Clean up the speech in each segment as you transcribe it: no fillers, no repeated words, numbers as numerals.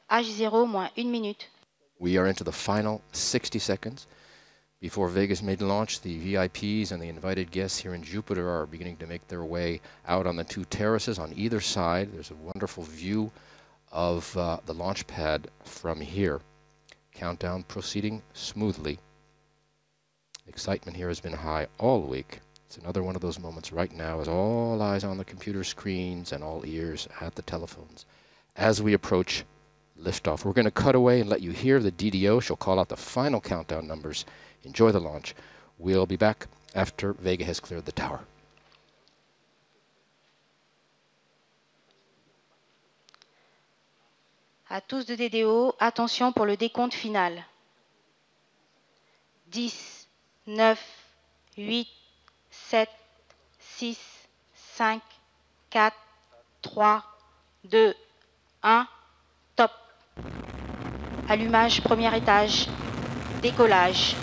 H0 moins 1 minute. We are into the final 60 seconds. Before Vega's maiden launch, the VIPs and the invited guests here in Jupiter are beginning to make their way out on the two terraces on either side. There's a wonderful view of the launch pad from here. Countdown proceeding smoothly. Excitement here has been high all week. It's another one of those moments right now as all eyes on the computer screens and all ears at the telephones as we approach liftoff. We're going to cut away and let you hear the DDO. She'll call out the final countdown numbers. Enjoy the launch. We'll be back after Vega has cleared the tower. À tous de DDO, attention pour le décompte final. 10, 9, 8, 7, 6, 5, 4, 3, 2, 1, top. Allumage premier étage, décollage.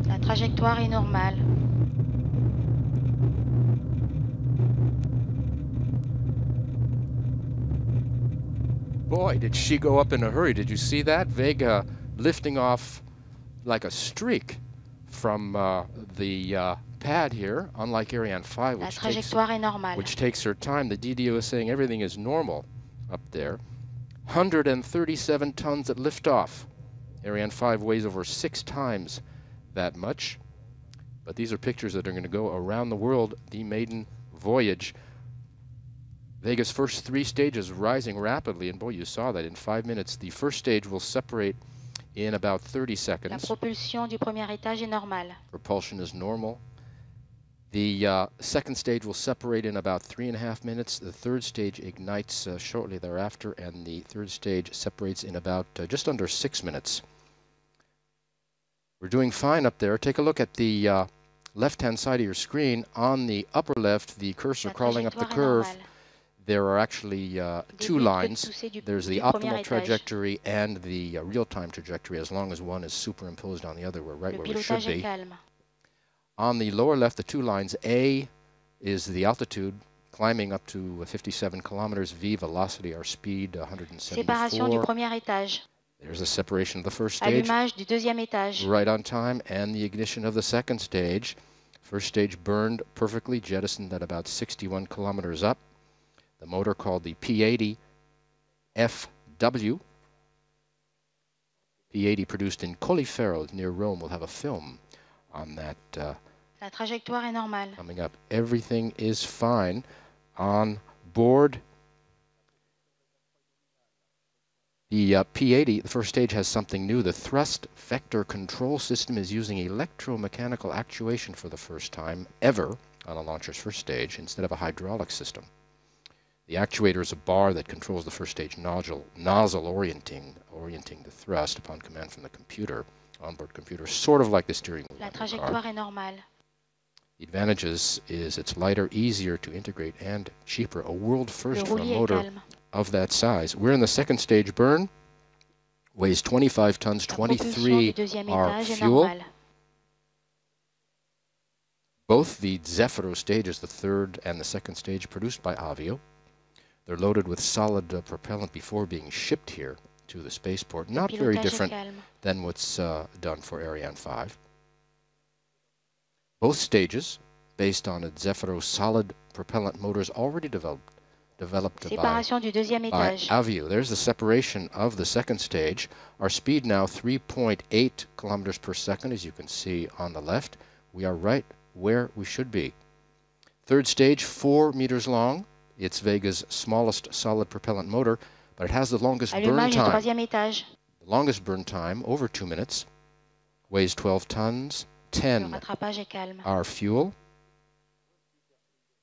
La trajectoire est normale. Boy, did she go up in a hurry. Did you see that? Vega lifting off like a streak from the pad here, unlike Ariane 5, which takes her time. The DDO is saying everything is normal up there. 137 tons at liftoff. Ariane 5 weighs over 6 times that much. But these are pictures that are going to go around the world, the maiden voyage. Vega's first 3 stages rising rapidly, and boy, you saw that in 5 minutes. The first stage will separate in about 30 seconds. La propulsion du premier étage est normale. Propulsion is normal. The second stage will separate in about 3.5 minutes. The third stage ignites shortly thereafter, and the third stage separates in about just under 6 minutes. We're doing fine up there. Take a look at the left-hand side of your screen. On the upper left, the cursor crawling up the curve. There are actually 2 lines. There's the optimal trajectory and the real-time trajectory. As long as one is superimposed on the other, we're right where we should be. On the lower left, the 2 lines, A is the altitude, climbing up to 57 kilometers, V, velocity, our speed, 174. Séparation du premier étage. There's a separation of the first stage. Allumage du deuxième étage. Right on time, and the ignition of the second stage. First stage burned perfectly, jettisoned at about 61 kilometers up. The motor called the P80 FW. P80 produced in Colleferro near Rome. We'll have a film on that. La trajectoire est normale. Coming up. Everything is fine on board. The P80, the first stage, has something new. The thrust vector control system is using electromechanical actuation for the first time ever on a launcher's first stage instead of a hydraulic system. The actuator is a bar that controls the first stage nozzle orienting the thrust upon command from the computer, onboard computer, sort of like the steering wheel. La trajectoire est normale. The advantages is it's lighter, easier to integrate, and cheaper. A world first for a motor of that size. We're in the second stage burn. Weighs 25 tons, 23 are fuel. Both the Zefiro stages, the third and the second stage, produced by Avio. They're loaded with solid propellant before being shipped here to the spaceport. Not very different than what's done for Ariane 5. Both stages, based on a Zefiro solid propellant motors already developed by Avio. There's the separation of the second stage. Our speed now 3.8 kilometers per second, as you can see on the left. We are right where we should be. Third stage, 4 meters long. It's Vega's smallest solid propellant motor, but it has the longest burn time. The longest burn time, over 2 minutes. Weighs 12 tons, 10 are fuel.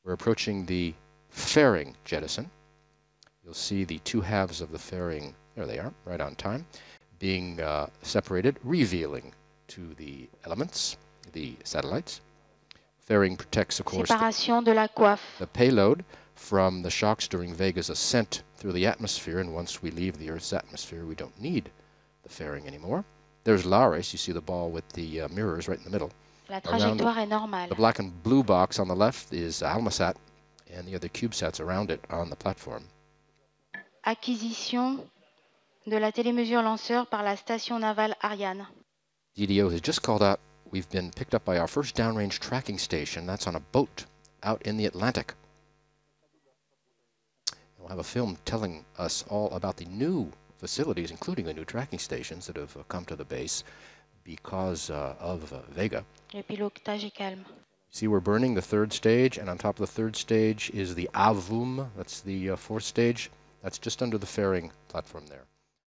We're approaching the fairing jettison. You'll see the 2 halves of the fairing, there they are, right on time, being separated, revealing to the elements, the satellites. Fairing protects, of course, Séparation de la coiffe. the payload from the shocks during Vega's ascent through the atmosphere, and once we leave the Earth's atmosphere, we don't need the fairing anymore. There's Laris. You see the ball with the mirrors right in the middle. La trajectoire est normale. The black and blue box on the left is Almasat, and the other CubeSats around it on the platform. Acquisition de la télémesure lanceur par la station navale Ariane. DDO has just called out, we've been picked up by our first downrange tracking station. That's on a boat out in the Atlantic. We'll have a film telling us all about the new facilities, including the new tracking stations that have come to the base because of Vega. Le pilotage est calme. See, we're burning the third stage, and on top of the third stage is the Avum. That's the fourth stage. That's just under the fairing platform there.